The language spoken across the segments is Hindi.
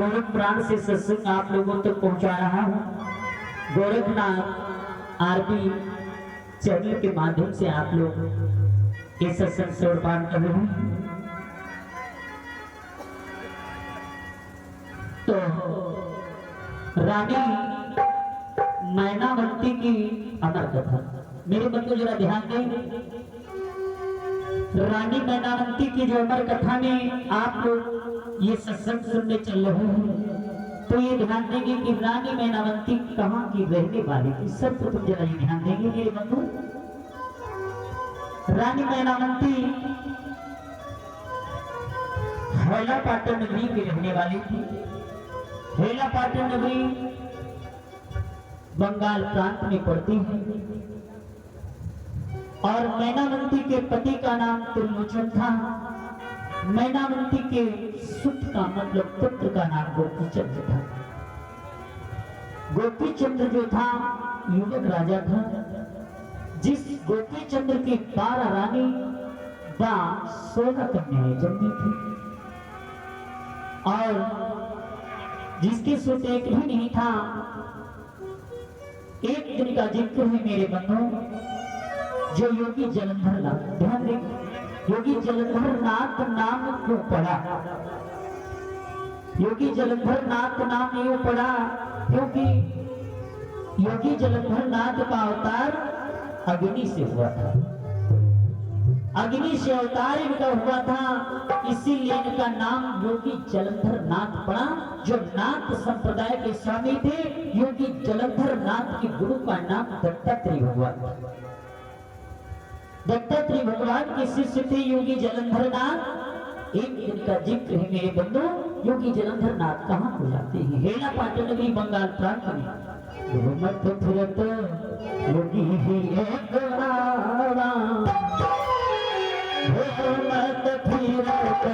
गोरख प्राण से सत्संग आप लोगों तक पहुंचा रहा हूं। गोरखनाथ आरबी चैनल के माध्यम से आप लोग ये सत्संग श्रवण कर रहे हैं। तो रानी मैनावती की अमर कथा मेरे बंधु जरा ध्यान दें। रानी मैनावती की जो अमर कथा में आप लोग ये सत्संग सुनने चल रहे हैं, तो ये ध्यान देंगे कि रानी मैनावती कहाँ की रहने वाली थी। सर्वप्रथम जरा ये ध्यान देंगे मेरे बंधु। रानी मैनावती हेलापाटन नगरी की रहने वाली थी। हेलापाटन नगरी बंगाल प्रांत में पड़ती है और मैनावती के पति का नाम त्रिलोचन था। मैनावती के सुत का मतलब पुत्र का नाम गोपीचंद्र था। गोपीचंद्र जो था युवक राजा था, जिस गोपीचंद्र की 12 रानी व 16 कन्याएं जन्मी थी और जिसके सुत एक भी नहीं था। एक दिन का जिक्र है मेरे बंधु, जो योगी जलंधर नाथ, ध्यान दें, योगी जलंधर नाथ नाम क्यों पड़ा? योगी जलंधर नाथ नाम क्यों पड़ा? क्योंकि योगी जलंधर नाथ का अवतार अग्नि से हुआ था। अग्नि से अवतार इनका हुआ था, इसीलिए इनका नाम योगी जलंधर नाथ पड़ा। जो नाथ संप्रदाय के स्वामी थे, योगी जलंधर नाथ के गुरु का नाम दत्तात्रेय हुआ। दत्तात्रेय भगवान के शिष्य थे योगी जलंधर नाथ। एक दिन का जिक्र है मेरे बंधु, योगी जलंधर नाथ कहाँ को जाते हैं? हेलापाटन नगरी बंगाल प्रांत में घूमत फिरत योगी ही एक आवा, घूमत फिरत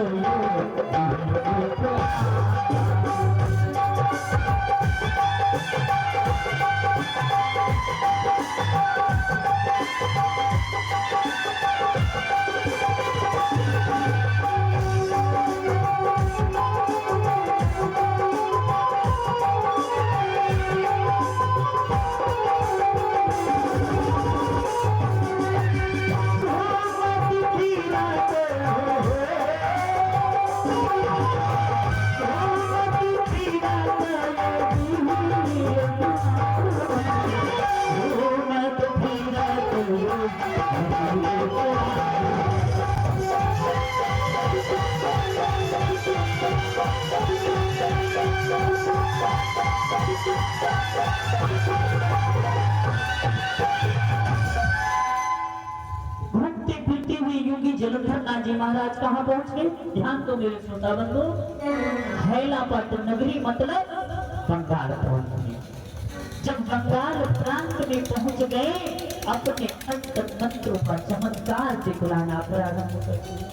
जलंधर नाथ जी महाराज कहाँ पहुंच गए? ध्यान तो मेरे श्रोता बंधु, हेलापाटन नगरी मतलब बंगाल प्रांत में। जब बंगाल प्रांत में पहुंच गए, अपने अंतर मंत्रों का चमत्कार दिखलाना प्रारंभ कर दिया।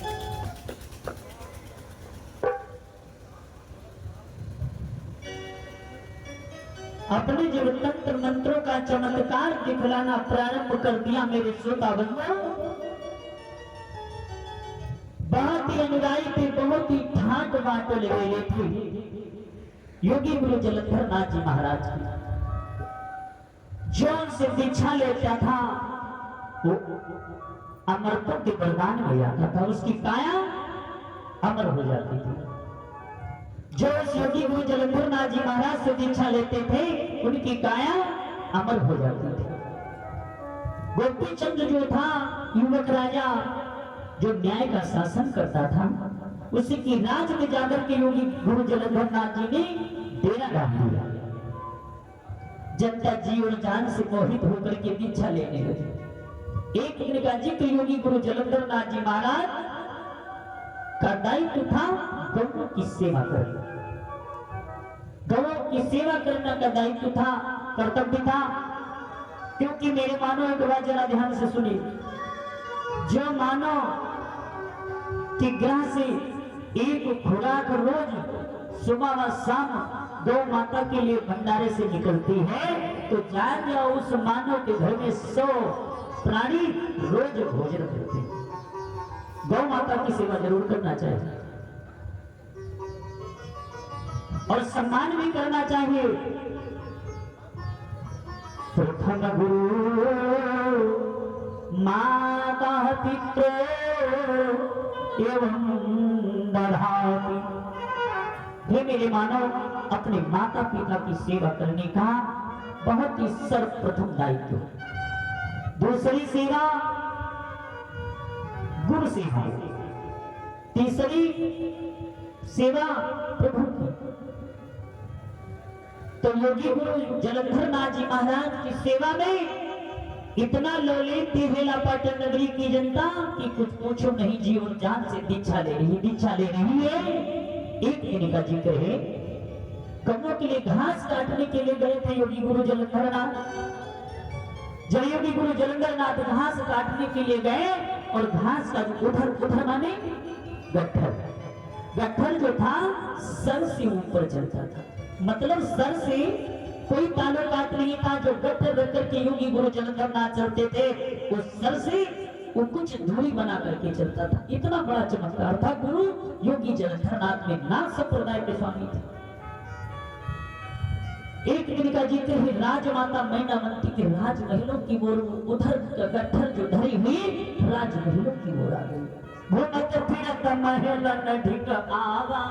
अपने जब तंत्र मंत्रों का चमत्कार दिखलाना प्रारंभ कर दिया मेरे श्रोता बंधु, बहुत ही अनुदायी थे, बहुत ही ठाट बाट ले थे योगी गुरु जलंधर नाथ जी महाराज की। जो उनसे दीक्षा लेता था वो अमरत्व के वरदान में जाता था, उसकी काया अमर हो जाती थी। जो उस योगी गुरु जलंधर नाथ जी महाराज से दीक्षा लेते थे, उनकी काया अमर हो जाती थी। गोपीचंद्र जो था युवक राजा, जो न्याय का शासन करता था, उसी की राज में जाकर के योगी गुरु जलंधर नाथ जी ने डेरा डाल दिया। जनता जीवन जान से मोहित होकर के दीक्षा लेने लगी। एक दिन का जिक्र योगी गुरु जलंधर नाथ जी महाराज का दायित्व था गौ की सेवा करना। गौ की सेवा करने का दायित्व था, कर्तव्य था। क्योंकि मेरे मानो एक बात जरा ध्यान से सुनिए, जो मानो कि ग्रह से एक खुराक रोज सुबह व शाम गौ माता के लिए भंडारे से निकलती है, तो जान जाओ उस मानव के घर में 100 प्राणी रोज भोजन करते हैं। गौ माता की सेवा जरूर करना चाहिए। और सम्मान भी करना चाहिए। प्रथम गुरु माता पितृ एवं दधाति। हे मेरे मानव, अपने माता पिता की सेवा करने का बहुत ही सर्वप्रथम दायित्व। दूसरी सेवा गुरु सेवा, तीसरी सेवा प्रभु की। तो योगी गुरु जलंधर नाथ जी महाराज की सेवा में इतना लोले तिहेला पाटन नगरी की जनता कि कुछ पूछो नहीं, जीवन जान से दीक्षा ले रही है। एक दिन का जिक्र है, कौनों के लिए घास काटने के लिए गए थे योगी गुरु जलंधर नाथ। जब योगी गुरु जलंधर नाथ घास काटने के लिए गए और घास का जो उधर माने गट्ठर जो था सर से ऊपर चलता था, मतलब सर से कोई ताल्लुकात नहीं था। जो गट्ठर के योगी गुरु जलंधर नाथ चलते थे उस सर से वो कुछ दूरी बना करके चलता था। इतना बड़ा चमत्कार था गुरु योगी जलंधर नाथ में, नाथ संप्रदाय के स्वामी थे। एक दिन का जिक्र है, राजमाता मैनावती के राजमहलों की ओर उधर गट्ठर जो धरी हुई राजमहलों की ओर आ गई। घूमत फिरत महल न ढिक आवा,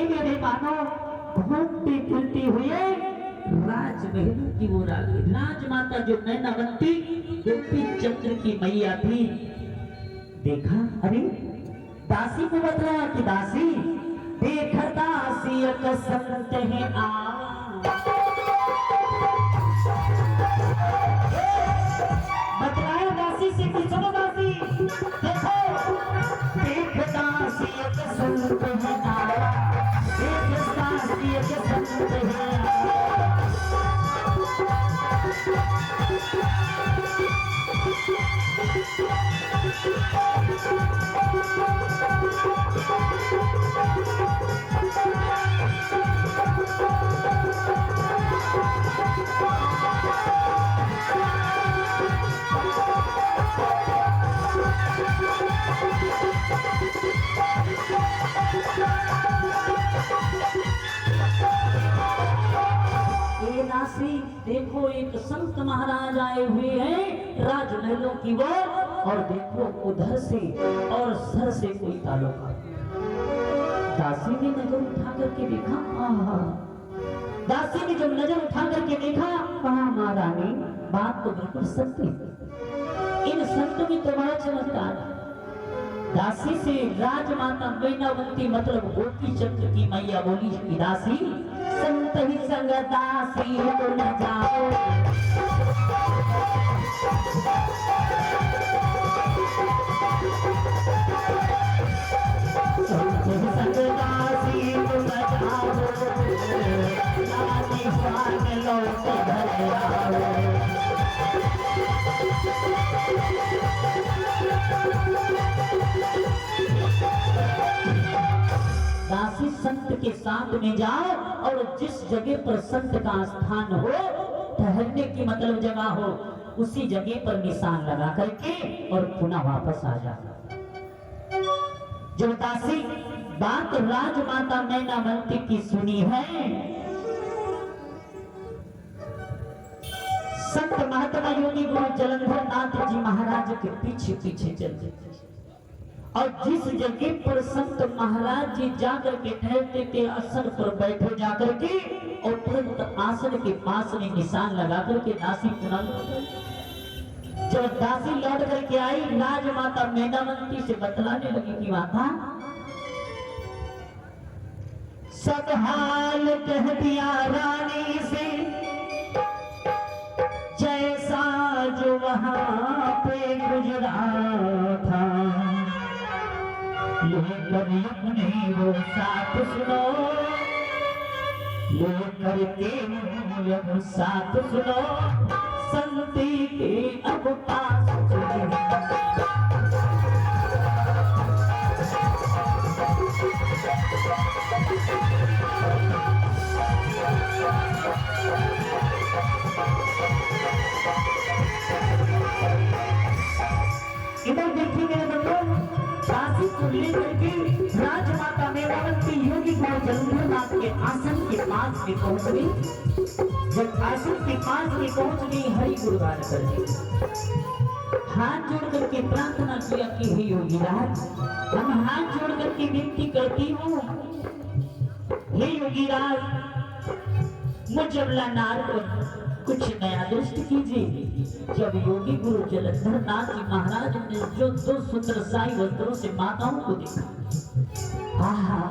मेरे मानो घूमती फिरती हुए राजमहल की ओर आ गई। राजमाता जो मैनावती गोपी चंद्र की मैया थी, देखा, अरे दासी को बतलाया कि दासी देख दासी संत है आ, बतलाया दासी से कि सुनो दासी, देखो देख दासी संत है आ, देख दासी संत है आ। देखो एक संत महाराज आए हुए हैं राजमहलों की ओर, और देखो उधर से और सर से कोई ताल्लुक। दासी ने नजर उठा करके देखा, दासी ने जब नजर उठा करके देखा, कहा महारानी बात तो बिल्कुल सत्य, इन संत में तो बड़ा चमत्कार। दासी से राजमाता मैनावती मतलब गोपी चंद्र की मैया बोली कि दासी संत ही संग दासी तो न जाओ, संत ही संग दासी तो न जाओ, दासी स्वांग लौट घर आओ। दासी संत के साथ में जाओ और जिस जगह पर संत का स्थान हो, ठहरने की मतलब जगह हो, उसी जगह पर निशान लगा करके और पुनः वापस आ जाओ। जो दासी बात राजमाता मैनावती की सुनी है, संत महात्मा योगी गुरु जलंधर नाथ जी महाराज के पीछे पीछे चलते थे। और जिस जगह पर संत महाराज जी जाकर के ठहरते थे, आसन पर बैठे जाकर के, और तुरंत आसन के पास में निशान लगा करके दासी पुनः लौट गई। जब दासी लौट करके आई, राजमाता मैनावती से बतलाने लगी कि माता सब हाल कह दिया रानी से, जैसा जो वहां पे गुजरा था, लेकर अपने वो साथ सुनो, लेकर के अब साथ सुनो संगति के अब पास इधर देखिए मेरे बंधु, काशी को लेकर के राजमाता मेधावती योगी गुरु जलंधर नाथ के आसन के पास में पहुंच गई। जब आसन के पास में पहुंच गई, हरि गुणगान कर दी, हाथ जोड़ करके प्रार्थना किया कि हे योगी राज, हम हाथ जोड़ करके विनती करती हूँ, हे योगी राज मुझे नारद कुछ नया दृष्टि कीजिए। जब योगी गुरु जलंधर नाथ जी महाराज ने जो दो सुंदर साई वस्त्रों से माताओं को देखा,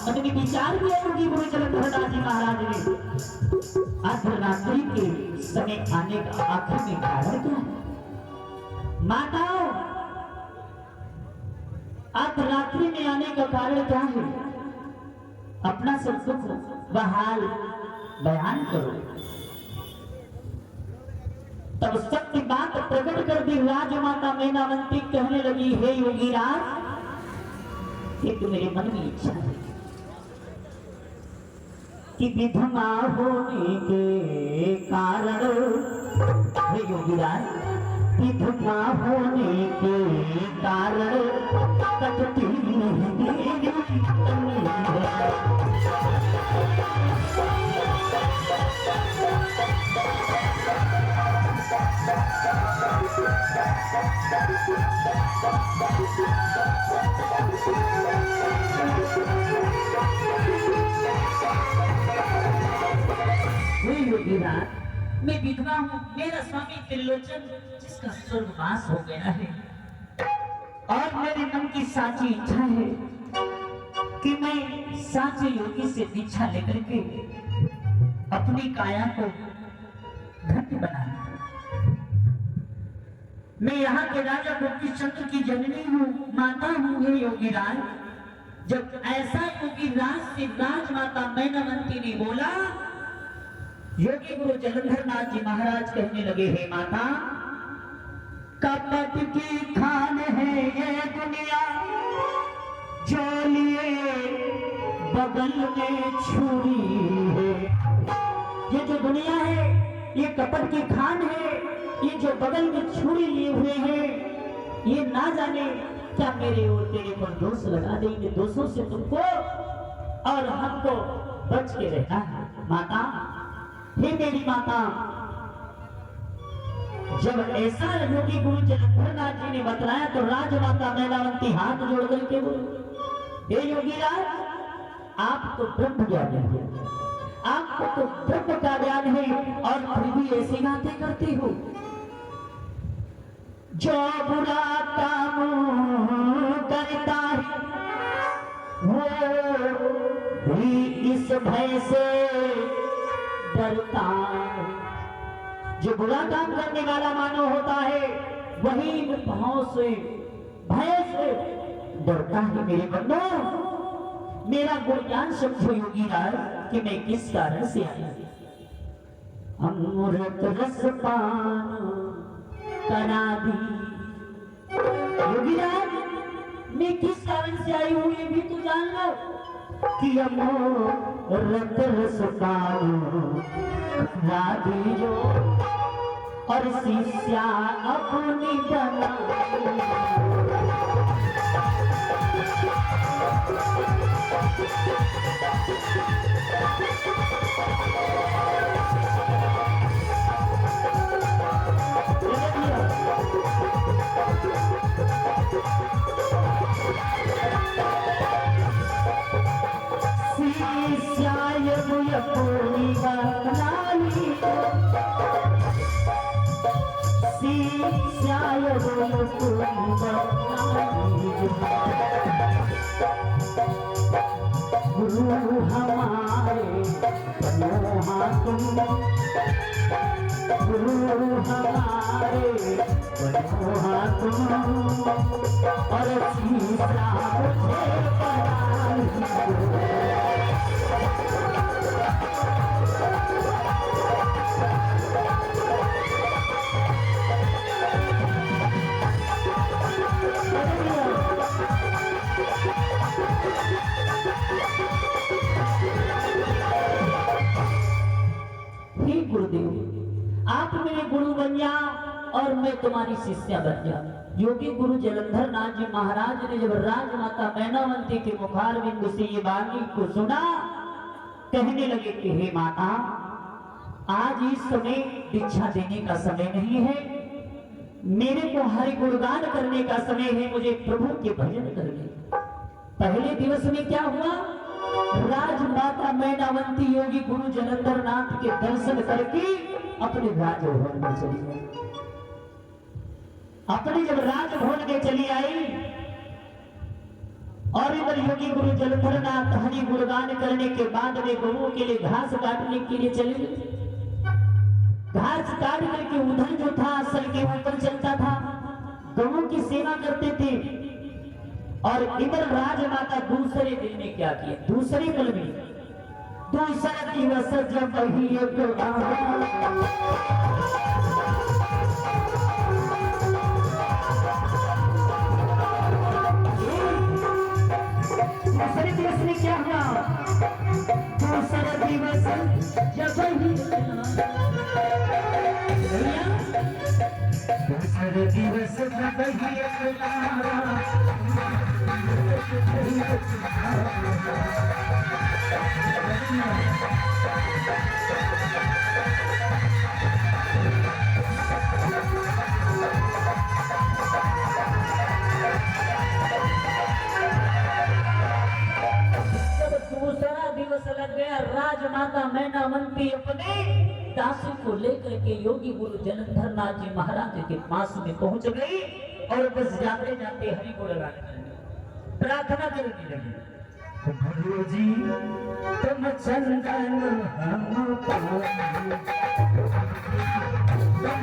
मन में विचार किया योगी गुरु जलंधर नाथ जी महाराज ने, अर्धरात्रि के समय आने का आखिर में कारण क्या है? माताओं, अर्धरात्रि में आने का कारण क्या है? अपना सब सुख बहाल बयान करो। तब सत्य बात प्रकट कर दी। राजमाता मेधावती कहने लगी, हे योगी राज, एक मेरे मन में इच्छा है कि विधवा होने के कारण, हे योगी राज, विधवा होने के कारण कटती नहीं मेरी योगी राज, मैं विधवा हूँ, मेरा स्वामी त्रिलोचन जिसका स्वर्गवास हो गया है, और मेरे मन की साची इच्छा है कि मैं साचे योगी से दीक्षा लेकर के अपनी काया को धन्य बना। मैं यहाँ के राजा गोपीचंद्र की जननी हूँ, माता हूँ, हे योगी राज। जब ऐसा योगी राज से राजमाता मेधावती ने बोला, योगी गुरु जलंधर नाथ जी महाराज कहने लगे, हे माता, कपट की खान है ये दुनिया, जो लिए बगल में छुरी है। ये जो दुनिया है ये कपट की खान है, ये जो बगल में छुरी लिए हुए हैं, ये ना जाने क्या मेरे और तेरे पर दोष लगा देंगे। दोषों से तुमको और हमको बच के रहना है। माता, हे मेरी माता, जब ऐसा योगी गुरु जलंधर नाथ जी ने बतलाया तो राजमाता मेधावती हाथ जोड़ करके बोली, हे योगी राज, आप तो ब्रह्म ज्ञान है, आपको तो ब्रह्म का ज्ञान है, और फिर भी ऐसी बातें करती हो। जो बुरा काम करता है वो भी इस भय से डरता है। जो बुरा काम करने वाला मानव होता है वही भाव से भय से डरता है। मेरे बंधु, मेरा गुणगान समझो योगी राज कि मैं किस कारण से आया। अमृत रस पान करा दी। योगी राज, मैं किस कारण से आई हूँ ये भी तो जान लो कि अमृत रस पान करा दी जो, और शिष्या अपनी बना। गुरु हमारे बनोहा तुम, गुरु हमारे बनोहा तुम, और सीता मुझे बना। बन जाओ और मैं तुम्हारी शिष्या बन जाऊं। योगी गुरु जलंधर नाथ जी महाराज ने जब राजमाता मैनावती के मुखारबिंद से ये वाणी को सुना, कहने लगे कि हे माता, आज इस समय दीक्षा देने का समय नहीं है, मेरे को हरि गुणगान करने का समय है, मुझे प्रभु के भजन करने। पहले दिवस में क्या हुआ, राजमाता मैनावती योगी गुरु जलंधर नाथ के दर्शन करके अपने राजभवन में चली गई। अपने जब राजभवन में चली आई और इधर योगी गुरु जलंधर नाथ हरि गुणगान करने के बाद में गौओं के लिए घास काटने के लिए चले गए। घास काट करके उधर जो था असल के ऊपर चलता था, गौओं की सेवा करते थे। और इधर राजमाता दूसरे दिन में क्या किया, दूसरे पल में दूसरा दिवस जब ही दूसरे दिवस में क्या हुआ, दूसरा दिवस जब ही दूसरे दिवस जब राजमाता मैनावती अपने दासी को लेकर के योगी गुरु जलंधर नाथ जी महाराज के पास में पहुंच गई और बस जाते जाते हरि गुणगान करने प्रार्थना करने लगी। गुरु जी तुम चंदन हम पानी, तुम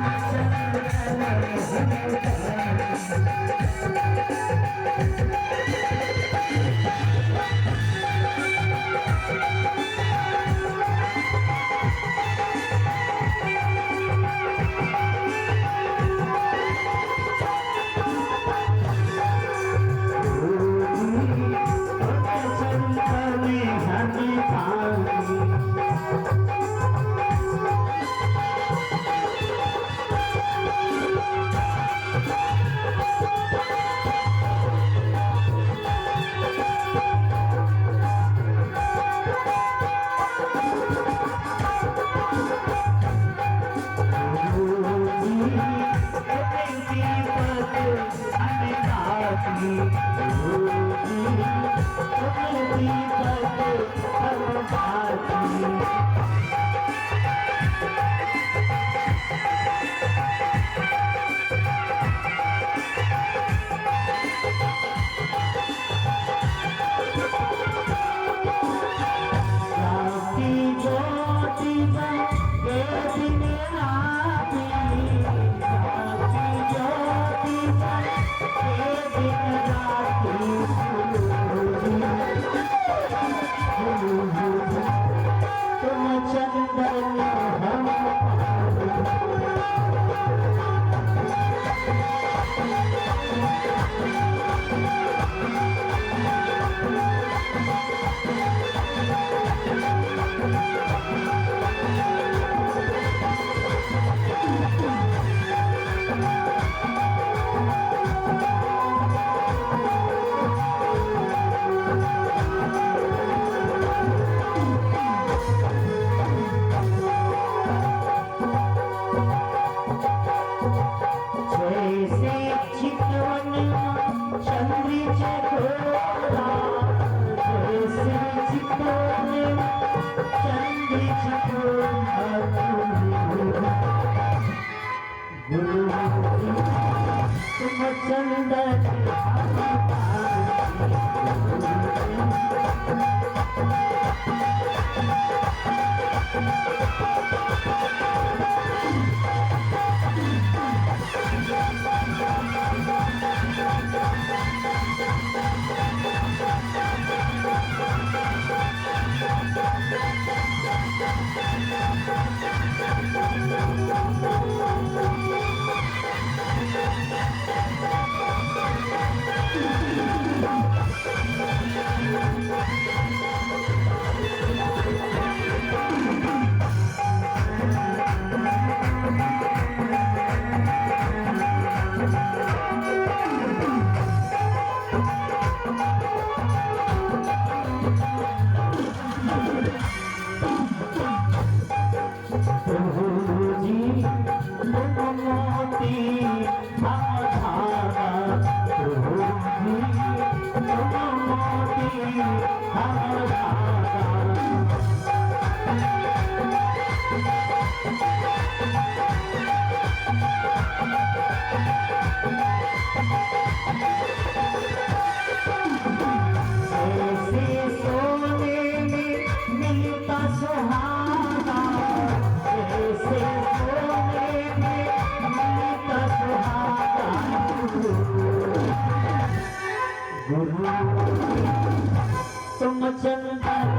चंदन मोती हम धागा प्रभु जी तुम मोती हम धागा। ऐसे सोने में मिलता सुहागा, ऐसे सोने में मिलता सुहागा। गुरु तुम चंदन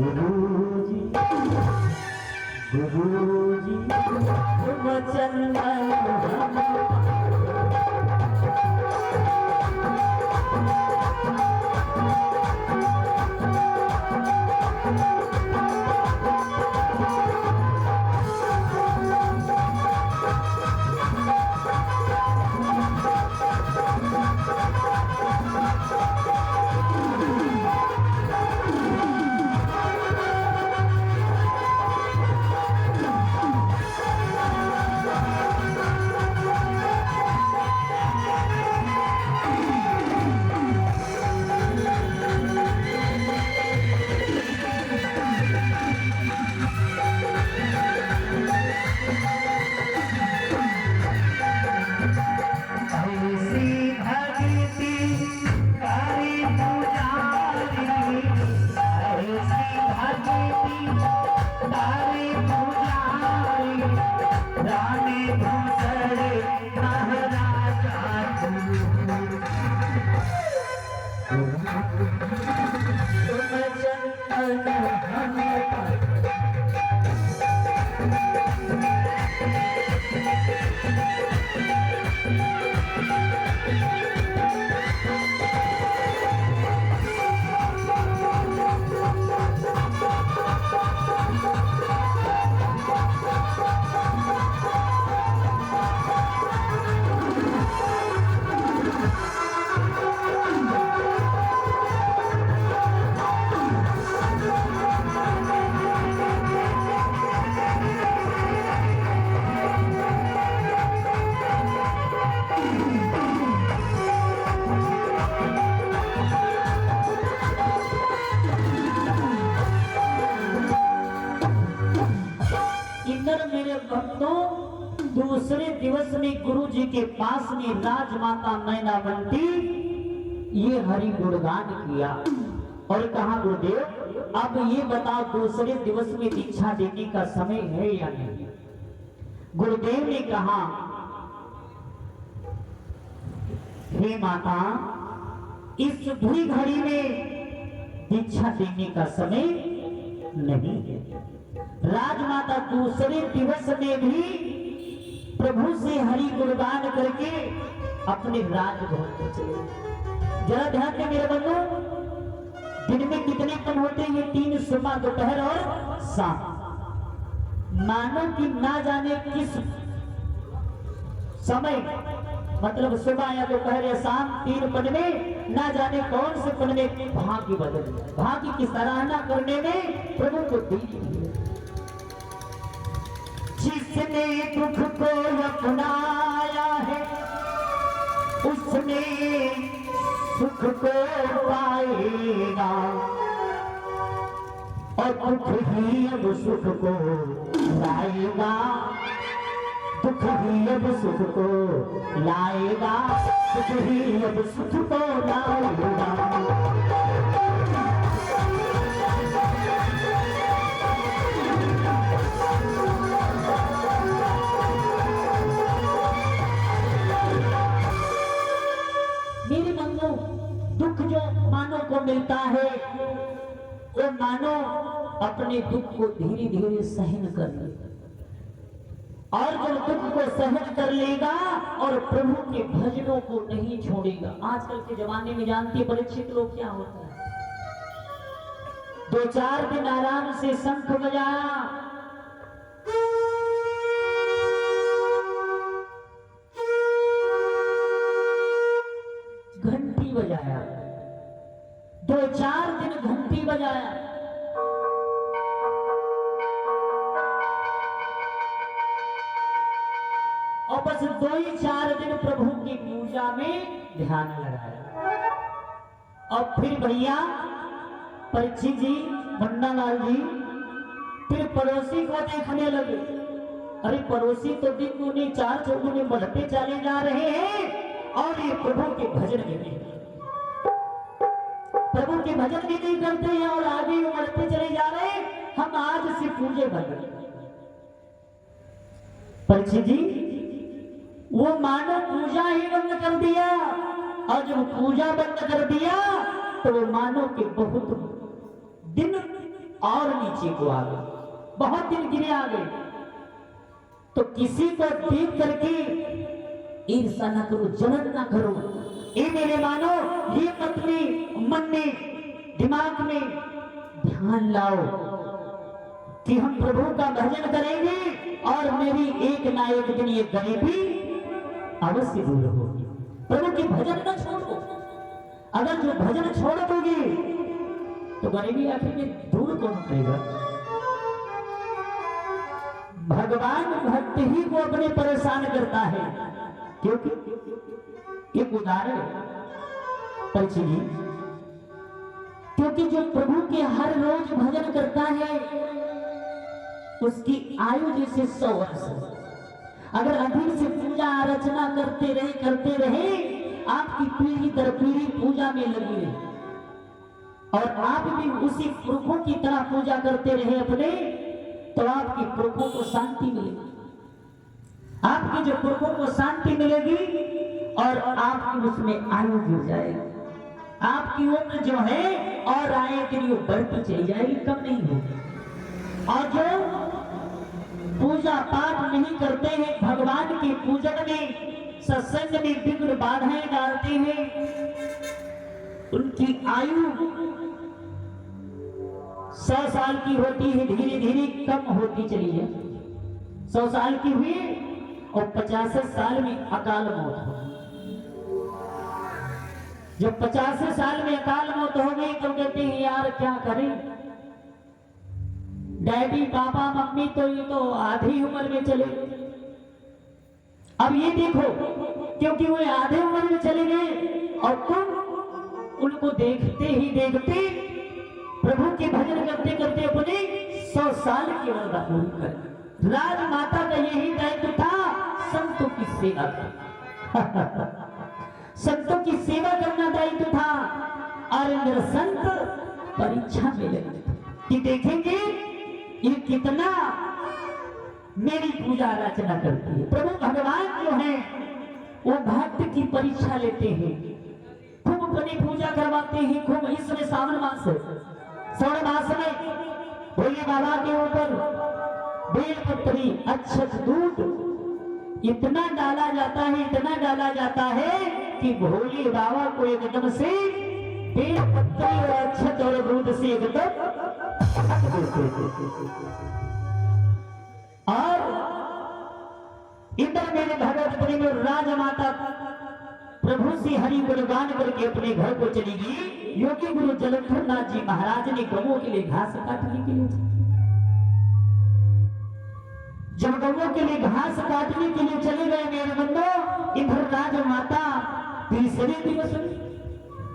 गुरुजी गुरुजी तुम चंदन दूसरे दिवस में गुरु जी के पास में राजमाता नैनावंती ये हरि गुणगान किया और कहा गुरुदेव अब ये बताओ दूसरे दिवस में दीक्षा देने का समय है या नहीं। गुरुदेव ने कहा हे माता इस बुरी घड़ी में दीक्षा देने का समय नहीं है। राजमाता दूसरे दिवस में भी प्रभु से हरि गुणगान करके अपने राजभवन में चले। जरा ध्यान दें मेरे बंधु, दिन में कितने पन होते हैं? 3 सुबह दोपहर और शाम। मानो कि ना जाने किस समय मतलब सुबह या दोपहर या शाम 3 पन में ना जाने कौन से पन में भाग्य बदल भाग्य की सराहना करने में प्रभु को दी। जिसने दुख को अपनाया है उसने सुख को पाएगा और दुख ही अब सुख को लाएगा, दुख ही अब सुख को लाएगा, दुख ही अब सुख को लाएगा। मेरे बंधु, दुख जो मानव को मिलता है वो मानव अपने दुख को धीरे धीरे सहन कर लेगा, और जब दुख को सहन कर लेगा और प्रभु के भजनों को नहीं छोड़ेगा। आजकल के जमाने में जानते परीक्षित लोग क्या होता है, 2-4 दिन आराम से शंख बजाया, घंटी बजाया, 2-4 दिन घंटी बजाया, और बस 2-4 दिन प्रभु की पूजा में ध्यान लगाया, और फिर भैया परीक्षित जी, मुन्नालाल जी फिर पड़ोसी को देखने लगे। अरे पड़ोसी तो दिन दूनी 4 चौगुने बढ़ते चले जा रहे हैं और ये प्रभु के भजन भी नहीं, प्रभु के भजन भी नहीं करते हैं और आगे बढ़ते चले जा रहे हैं। हम आज से पूजे बंद। परीक्षित जी, वो मानो पूजा ही बंद कर दिया, और जब पूजा बंद कर दिया तो वो मानो के बहुत दिन और नीचे को आ गए, बहुत दिन गिरे आ गए। तो किसी को देख करके ईर्ष्या न करो, जलन न करो, ये मेरे मानो ये अपने मन में दिमाग में ध्यान लाओ कि हम प्रभु का भजन करेंगे और मेरी एक ना एक दिन ये गरीबी अवश्य दूर होगी। प्रभु के भजन न छोड़ो, अगर जो भजन छोड़ दोगे तो गरीबी आखिर में दूर कौन करेगा। भगवान भक्त ही को अपने परेशान करता है, क्योंकि एक उदाहरण परीक्षित जी, क्योंकि जो प्रभु के हर रोज भजन करता है उसकी आयु जैसे 100 वर्ष। अगर अधिक से पूजा अर्चना करते रहे आपकी पीढ़ी दर पीढ़ी पूजा में लगी रही और आप भी उसी पुरखों की तरह पूजा करते रहे अपने, तो आपकी पुरखों को शांति मिलेगी, आपकी जो पुरखों को शांति मिलेगी और आपकी उसमें आयु गिर जाएगी, आपकी उम्र जो है और आए दिन वो बढ़ती चली जाएगी, कम नहीं होगी। और जो पूजा पाठ नहीं करते हैं, भगवान के पूजन में सत्संग में विघ्न बाधाएं डालते हैं, उनकी आयु 100 साल की होती है, धीरे धीरे कम होती चली है। 100 साल की हुई और 50 साल में अकाल मौत हो। जब 50 साल में अकाल मौत हो गई तो कहते हैं यार क्या करें, डैडी पापा मम्मी तो ये तो आधी उम्र में चले गए। अब ये देखो, क्योंकि वो आधे उम्र में चले गए और तुम उनको देखते ही देखते प्रभु के भजन करते करते अपने 100 साल की उम्र पूरी कर। राजमाता का यही दायित्व था, संतों की सेवा संतों की सेवा करना दायित्व था। और अंदर संत परीक्षा में लगे कि देखेंगे ये कितना मेरी पूजा अर्चना करती है। प्रभु भगवान जो है वो भक्त की परीक्षा लेते हैं, खूब अपनी पूजा करवाते हैं, खूब इसमें श्रावण मास में भोले बाबा के ऊपर बेलपत्री अक्षत दूध इतना डाला जाता है, इतना डाला जाता है कि भोले बाबा को एकदम से बेलपत्री और अक्षत और दूध से एकदम और इधर मेरे भगवत में राजमाता प्रभु से हरि गुणगान करके अपने घर को चली गई। योगी गुरु जलंधर नाथ जी महाराज ने गवों के लिए घास काटने के लिए, जब गवों के लिए घास काटने के लिए चले गए मेरे बंधु, इधर राजमाता तीसरे दिवस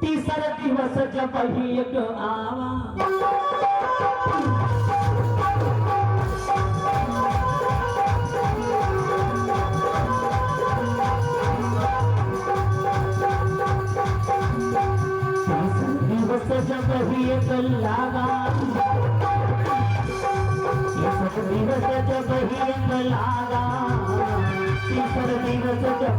तीसरा दिवस जब ही एक आवा दिवस जब ही एक लागा दिवस जब ही एक लागा तीसरा दिवस जब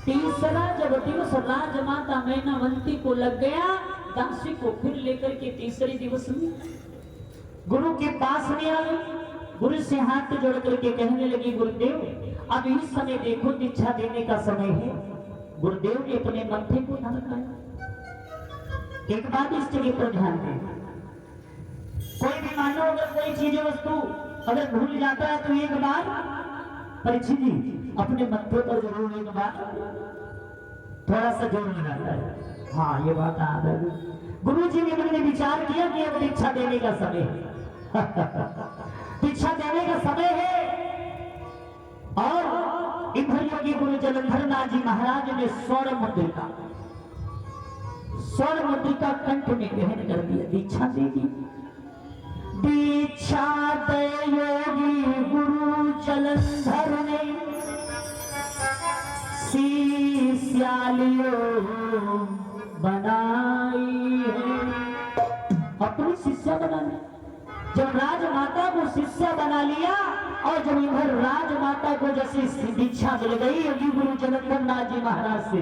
तीसरा जब दिवस राजमाता मैनावंती को लग गया, दासी को फिर लेकर के तीसरे दिवस गुरु के पास में आ गई। गुरु से हाथ जोड़ करके कहने लगी, गुरुदेव अब इस समय देखो दीक्षा देने का समय है। गुरुदेव ने अपने माथे को धड़काया। एक बात इस जगह पर ध्यान दें, कोई भी मानो अगर कोई चीज वस्तु अगर भूल जाता है तो एक बार परीक्षित जी अपने मत्थे पर जरूर एक बार थोड़ा सा जोर लगाता है। हाँ ये बात आ रही। गुरु जी ने मैंने विचार किया कि अब दीक्षा देने का समय है। दीक्षा देने का समय है। और इधर योगी गुरु जलंधर नाथ जी महाराज ने स्वर्ण मुद्रिका कंठ में ग्रहण कर दिया, दीक्षा दे दी। दीक्षा दे योगी गुरु जलंधर ने शिष्यालियो बनाई है। अपनी शिष्या बनाने जब राजमाता को शिष्या बना लिया और जब इधर राजमाता को जैसे दीक्षा मिल गई योगी गुरु जलंधर नाथ जी महाराज से,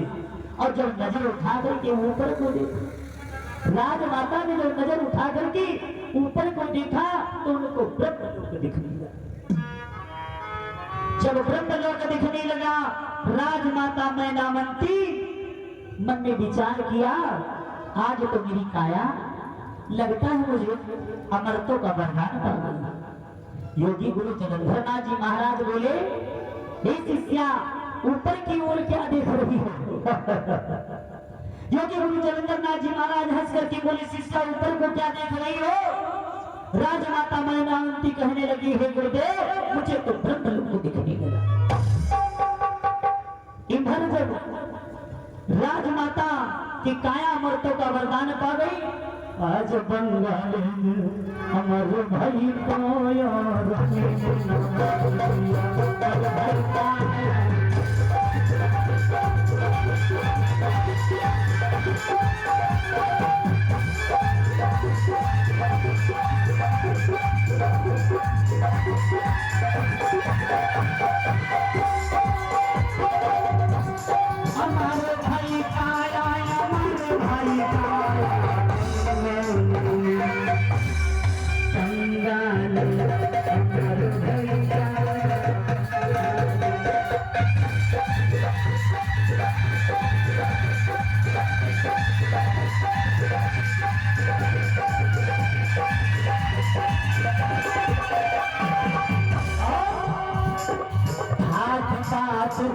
और जब नजर उठा करके ऊपर को देखा, राजमाता ने जब नजर उठा करके ऊपर को देखा तो उनको ब्रह्मलोक दिखने लगा। जब ब्रह्मलोक दिखने लगा, राजमाता मैनावंती मन में विचार किया, आज तो मेरी काया लगता है मुझे अमरतों का वरदान पड़ गया। योगी गुरु जलंधर नाथ जी महाराज बोले, हे शिष्या ऊपर की ओर क्या देख रही हो? योगी गुरु जलंधर नाथ जी महाराज हंस करके बोले, शिष्या ऊपर को क्या देख रही हो? राजमाता मैनावंती कहने लगी, हे गुरुदेव मुझे तो ब्रह्मलोक दिखने लगा। इधर जब राजमाता की काया अमरतों का वरदान पा गई, आज बंगाल अमर भाई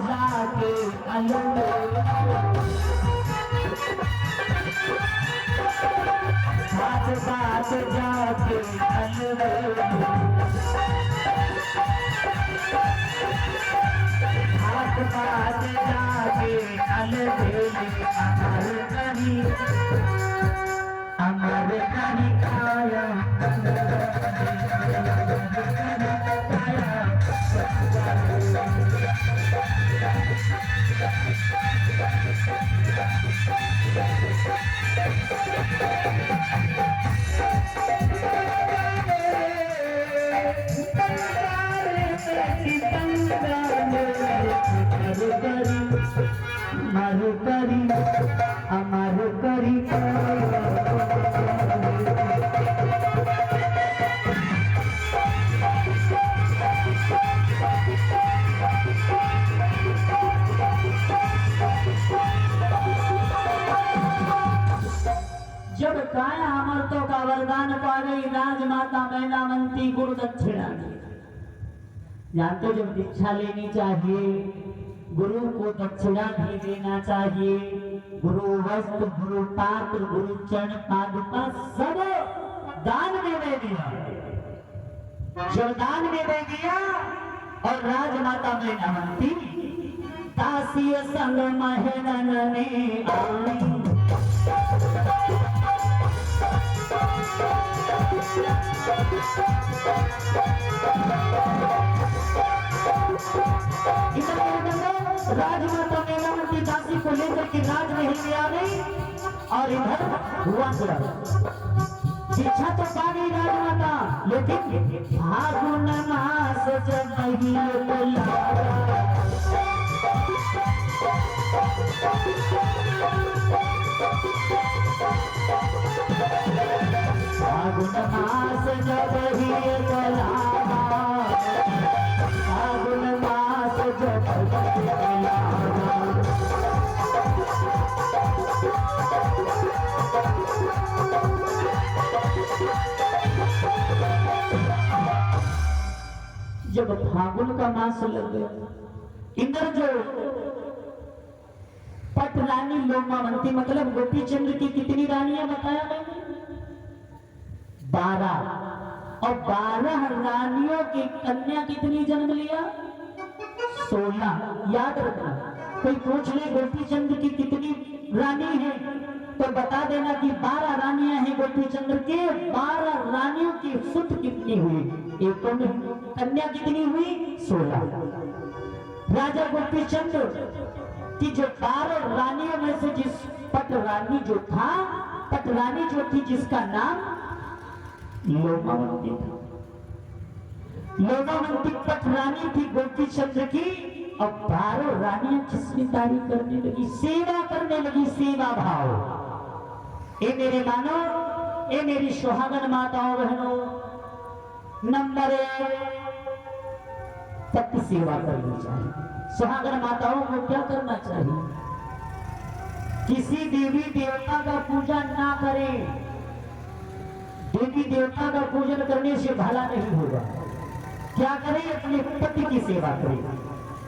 जाके हाथ बात जाके हाथ बात जाके अमर कहीं खाया अमर करी जब काया अमरतों का वरदान पा गई, राजमाता मैनावंती गुरु दक्षिणा दी। जानते जब दीक्षा लेनी चाहिए गुरु को दक्षिणा भी देना चाहिए। गुरु वस्त्र, गुरु पात्र, गुरु चरण पादुका सब दान में दे दिया। जब दान में दे दिया और राजमाता में नमंती दासी संग महरन ने आई। राजमाता मेनावती दासी को लेकर के राजमहल में आ गई और इधर हुआ पीछा तो पा गई राजमाता, लेकिन फागुन मास जब फागुन मास जब ही फागुन मास जब फागुन का मास लग गया, इधर जो पट रानी लोमावंती मतलब गोपी चंद्र की कितनी रानियां बताया मैंने? 12। और 12 रानियों की कन्या कितनी जन्म लिया? 16। याद रखना, कोई पूछ ले गोपी चंद्र की कितनी रानी है तो बता देना कि 12 रानियां हैं गोपी चंद्र के। 12 रानियों की सुत कितनी हुई? एक कन्या कितनी हुई? 16। राजा गोपी चंद्र की जो 12 रानियों में से जिस पट रानी जो था, पट रानी जो थी जिसका नाम लोमावंती था। लोमावंती पट रानी थी गोपी चंद्र की। अब 12 रानियां किसकी तारीफ करने लगी? सेवा करने लगी, सेवा भाव। ए मेरे मानो, ए मेरी सुहागन माताओं बहनों, नंबर 1 पति सेवा करनी चाहिए। सुहागन माताओं को क्या करना चाहिए? किसी देवी देवता का पूजा ना करें। देवी देवता का पूजन करने से भला नहीं होगा। क्या करें? अपने पति की सेवा करें,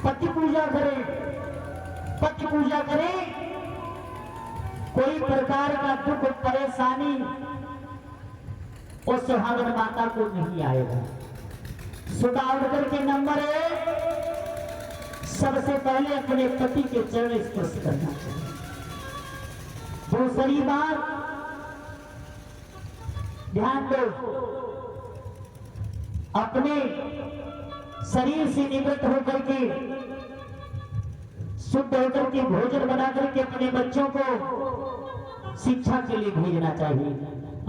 पति पूजा करें, पति पूजा करें। कोई प्रकार का दुख परेशानी उस सुहागन माता को नहीं आएगा। सुबह उठ करके नंबर 1 सबसे पहले अपने पति के चरण स्पर्श करना चाहिए। दूसरी बात ध्यान दो, अपने शरीर से निवृत्त होकर के शुद्ध होकर के भोजन बना करके अपने बच्चों को शिक्षा के लिए भेजना चाहिए।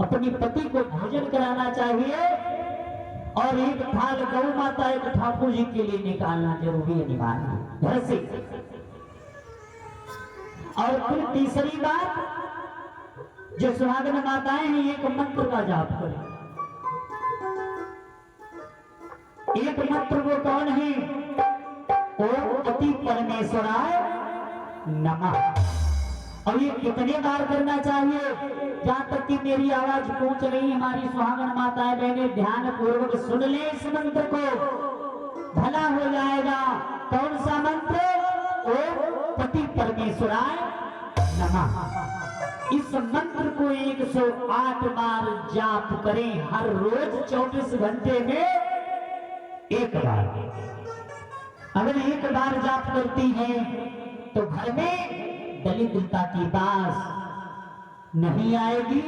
अपने पति को भोजन कराना चाहिए और एक थाल गौ माता, एक ठाकुर जी के लिए निकालना जरूरी है, निभाना घर से। और फिर तीसरी बात, जो सुहागन माताएं हैं एक मंत्र का जाप करें। एक मंत्र वो कौन है? ओम पति परमेश्वराय नमः। और ये कितने बार करना चाहिए? जहां तक कि मेरी आवाज पहुंच रही, हमारी सुहागन माताएं बहनें ध्यान पूर्वक सुन ले इस मंत्र को, भला हो जाएगा। कौन सा मंत्र? ओम पति परमेश्वराय नमः। इस मंत्र को 108 बार जाप करें हर रोज 24 घंटे में एक बार। अगर एक बार जाप करती है तो घर में दरिद्रता की बात नहीं आएगी।